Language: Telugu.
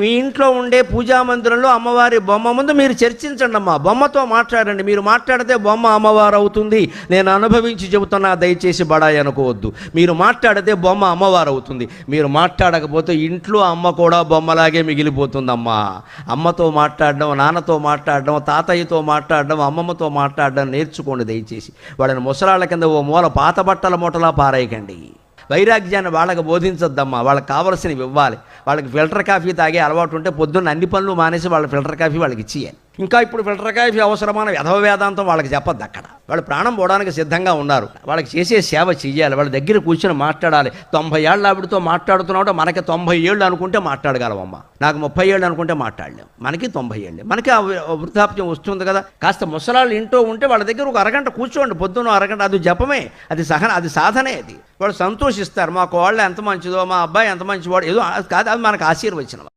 మీ ఇంట్లో ఉండే పూజా మందిరంలో అమ్మవారి బొమ్మ ముందు మీరు చర్చించండి అమ్మా, బొమ్మతో మాట్లాడండి. మీరు మాట్లాడితే బొమ్మ అమ్మవారు అవుతుంది. నేను అనుభవించి చెబుతున్నా, దయచేసి బడాయి అనుకోవద్దు. మీరు మాట్లాడితే బొమ్మ అమ్మవారు అవుతుంది. మీరు మాట్లాడకపోతే ఇంట్లో అమ్మ కూడా బొమ్మలాగే మిగిలిపోతుందమ్మా. అమ్మతో మాట్లాడడం, నాన్నతో మాట్లాడడం, తాతయ్యతో మాట్లాడడం, అమ్మమ్మతో మాట్లాడడం నేర్చుకోండి దయచేసి. వాళ్ళని ముసలాళ్ళ కింద ఓ మూల పాత బట్టల మూటలా పారేయకండి. వైరాగ్యాన్ని వాళ్ళకి బోధించొద్దమ్మా. వాళ్ళకి కావలసినవి ఇవ్వాలి. వాళ్ళకి ఫిల్టర్ కాఫీ తాగే అలవాటు ఉంటే పొద్దున్న అన్ని పనులు మానేసి వాళ్ళ ఫిల్టర్ కాఫీ వాళ్ళకి ఇచ్చేయాలి. ఇంకా ఇప్పుడు ఫిల్టర్ కాఫీ అవసరమైన యథవ వేదాంతం వాళ్ళకి చెప్పొద్దు. అక్కడ వాళ్ళు ప్రాణం పోవడానికి సిద్ధంగా ఉన్నారు. వాళ్ళకి చేసే సేవ చెయ్యాలి. వాళ్ళ దగ్గర కూర్చొని మాట్లాడాలి. 90 ఏళ్ళ ఆవిడతో మాట్లాడుతున్నావు, మనకి 90 ఏళ్ళు అనుకుంటే మాట్లాడగలవమ్మా. నాకు 30 ఏళ్ళు అనుకుంటే మాట్లాడలేం. మనకి 90 ఏళ్ళు, మనకి వృద్ధాప్యం వస్తుంది కదా. కాస్త ముసలాళ్ళు ఇంట్లో ఉంటే వాళ్ళ దగ్గర ఒక అరగంట కూర్చోండి. పొద్దున్న అరగంట, అది జపమే, అది సాధనే. అది వాళ్ళు సంతోషిస్తారు. మా కోళ్ళ ఎంత మంచిదో, మా అబ్బాయి ఎంత మంచివాడు, ఏదో కాదు, అది మనకు ఆశీర్వచనం.